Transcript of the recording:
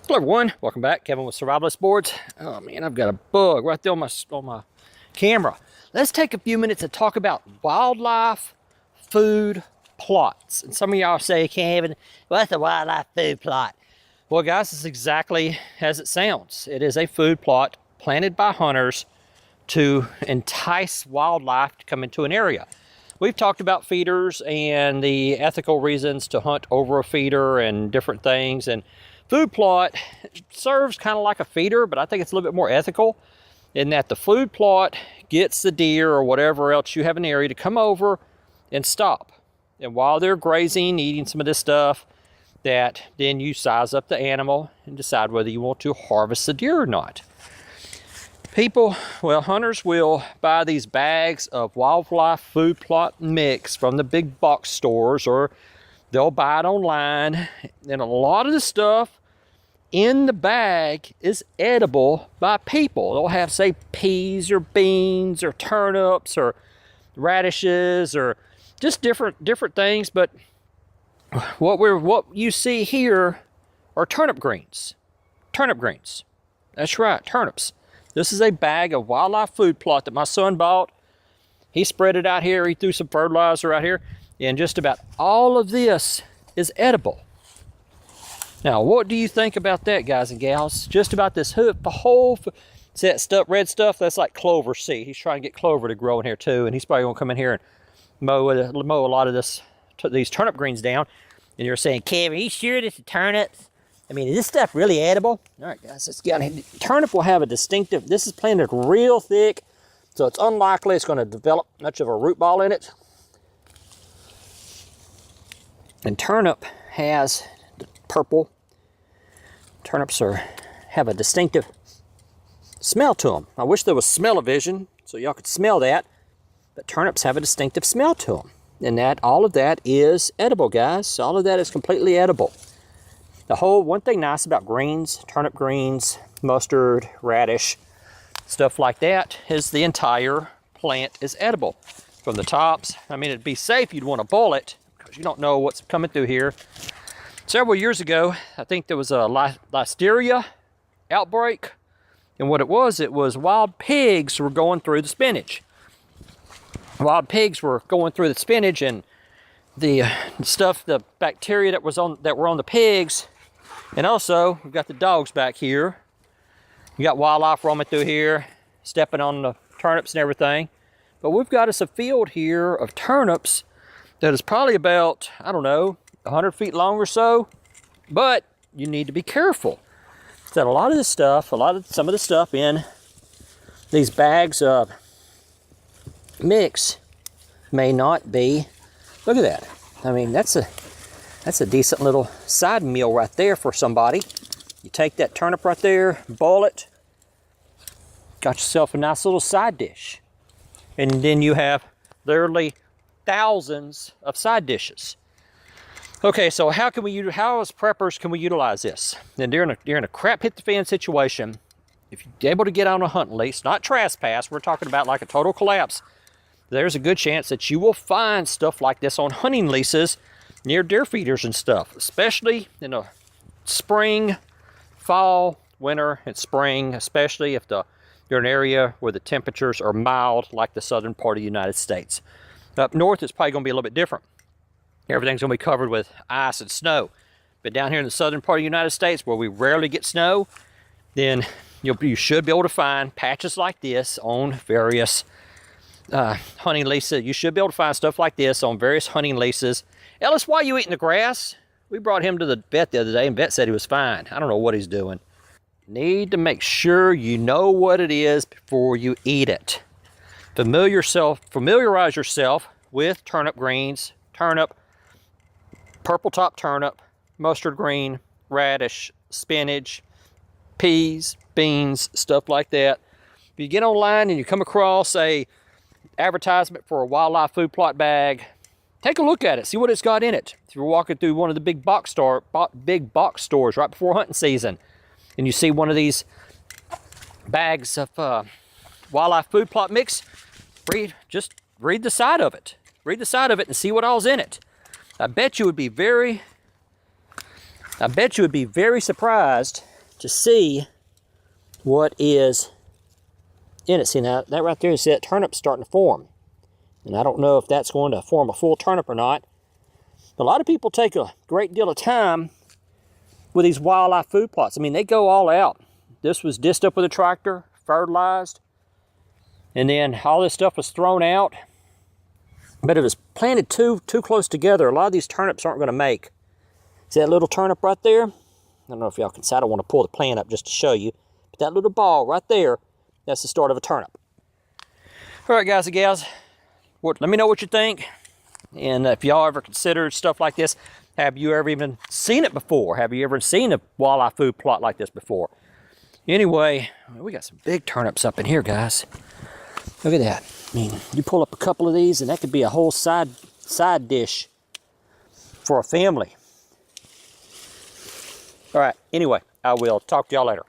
Hello everyone, welcome back. Kevin with Survivalist Boards. Oh man, I've got a bug right there on my camera. Let's take a few minutes to talk about wildlife food plots. And some of y'all say, Kevin, what's a wildlife food plot? Well guys, it's exactly as it sounds. It is a food plot planted by hunters to entice wildlife to come into an area. We've talked about feeders and the ethical reasons to hunt over a feeder and different things. And food plot serves kind of like a feeder, but I think it's a little bit more ethical in that the food plot gets the deer or whatever else you have in the area to come over and stop. And while they're grazing, eating some of this stuff, that then you size up the animal and decide whether you want to harvest the deer or not. Hunters will buy these bags of wildlife food plot mix from the big box stores, or they'll buy it online. And a lot of the stuff in the bag is edible by people. They'll have, say, peas or beans or turnips or radishes or just different things. But what you see here are turnip greens. Turnip greens. That's right, turnips. This is a bag of wildlife food plot that my son bought. He spread it out here. He threw some fertilizer out here. And just about all of this is edible. Now, what do you think about that, guys and gals? Just about this whole, see that stuff, red stuff? That's like clover seed. He's trying to get clover to grow in here too. And he's probably going to come in here and mow a lot of these turnip greens down. And you're saying, Kevin, are you sure this is turnips? I mean, is this stuff really edible? All right, guys, let's get on here. Turnip will have a distinctive, this is planted real thick, so it's unlikely it's going to develop much of a root ball in it. And turnip has purple. Turnips have a distinctive smell to them. I wish there was smell-o-vision so y'all could smell that, but turnips have a distinctive smell to them. And all of that is edible, guys. All of that is completely edible. One thing nice about greens, turnip greens, mustard, radish, stuff like that, is the entire plant is edible. From the tops, I mean, it'd be safe, you'd want to boil it, because you don't know what's coming through here. Several years ago, I think there was a listeria outbreak, and what it was wild pigs were going through the spinach. Wild pigs were going through the spinach, and the bacteria that were on the pigs. And also, we've got the dogs back here. You got wildlife roaming through here, stepping on the turnips and everything. But we've got us a field here of turnips that is probably about, I don't know, 100 feet long or so. But you need to be careful. That some of the stuff in these bags of mix may not be. Look at that. I mean, that's a decent little side meal right there for somebody. You take that turnip right there, boil it, got yourself a nice little side dish. And then you have literally thousands of side dishes. Okay, so how as preppers can we utilize this? And during a crap hit the fan situation, if you're able to get on a hunting lease, not trespass, we're talking about like a total collapse, there's a good chance that you will find stuff like this on hunting leases near deer feeders and stuff, especially in the spring, fall, winter, and spring, especially if you're in an area where the temperatures are mild, like the southern part of the United States. Up north, it's probably going to be a little bit different. Everything's going to be covered with ice and snow. But down here in the southern part of the United States, where we rarely get snow, then you should be able to find patches like this on various hunting leases. You should be able to find stuff like this on various hunting leases. Ellis, why are you eating the grass? We brought him to the vet the other day, and vet said he was fine. I don't know what he's doing. Need to make sure you know what it is before you eat it. Familiarize yourself with turnip greens, purple top turnip, mustard green, radish, spinach, peas, beans, stuff like that. If you get online and you come across a advertisement for a wildlife food plot bag, take a look at it, see what it's got in it. If you're walking through one of the big box stores right before hunting season, and you see one of these bags of wildlife food plot mix, just read the side of it. Read the side of it and see what all's in it. I bet you would be very surprised to see what is in it. See, now that right there is that turnip's starting to form. And I don't know if that's going to form a full turnip or not. But a lot of people take a great deal of time with these wildlife food plots. I mean, they go all out. This was disced up with a tractor, fertilized, and then all this stuff was thrown out. But if it's planted too close together, a lot of these turnips aren't going to make. See that little turnip right there? I don't know if y'all can see. I don't want to pull the plant up just to show you. But that little ball right there, that's the start of a turnip. All right, guys and gals, let me know what you think. And if y'all ever considered stuff like this, have you ever even seen it before? Have you ever seen a wildlife food plot like this before? Anyway, we got some big turnips up in here, guys. Look at that. I mean, you pull up a couple of these and that could be a whole side dish for a family. All right, anyway, I will talk to y'all later.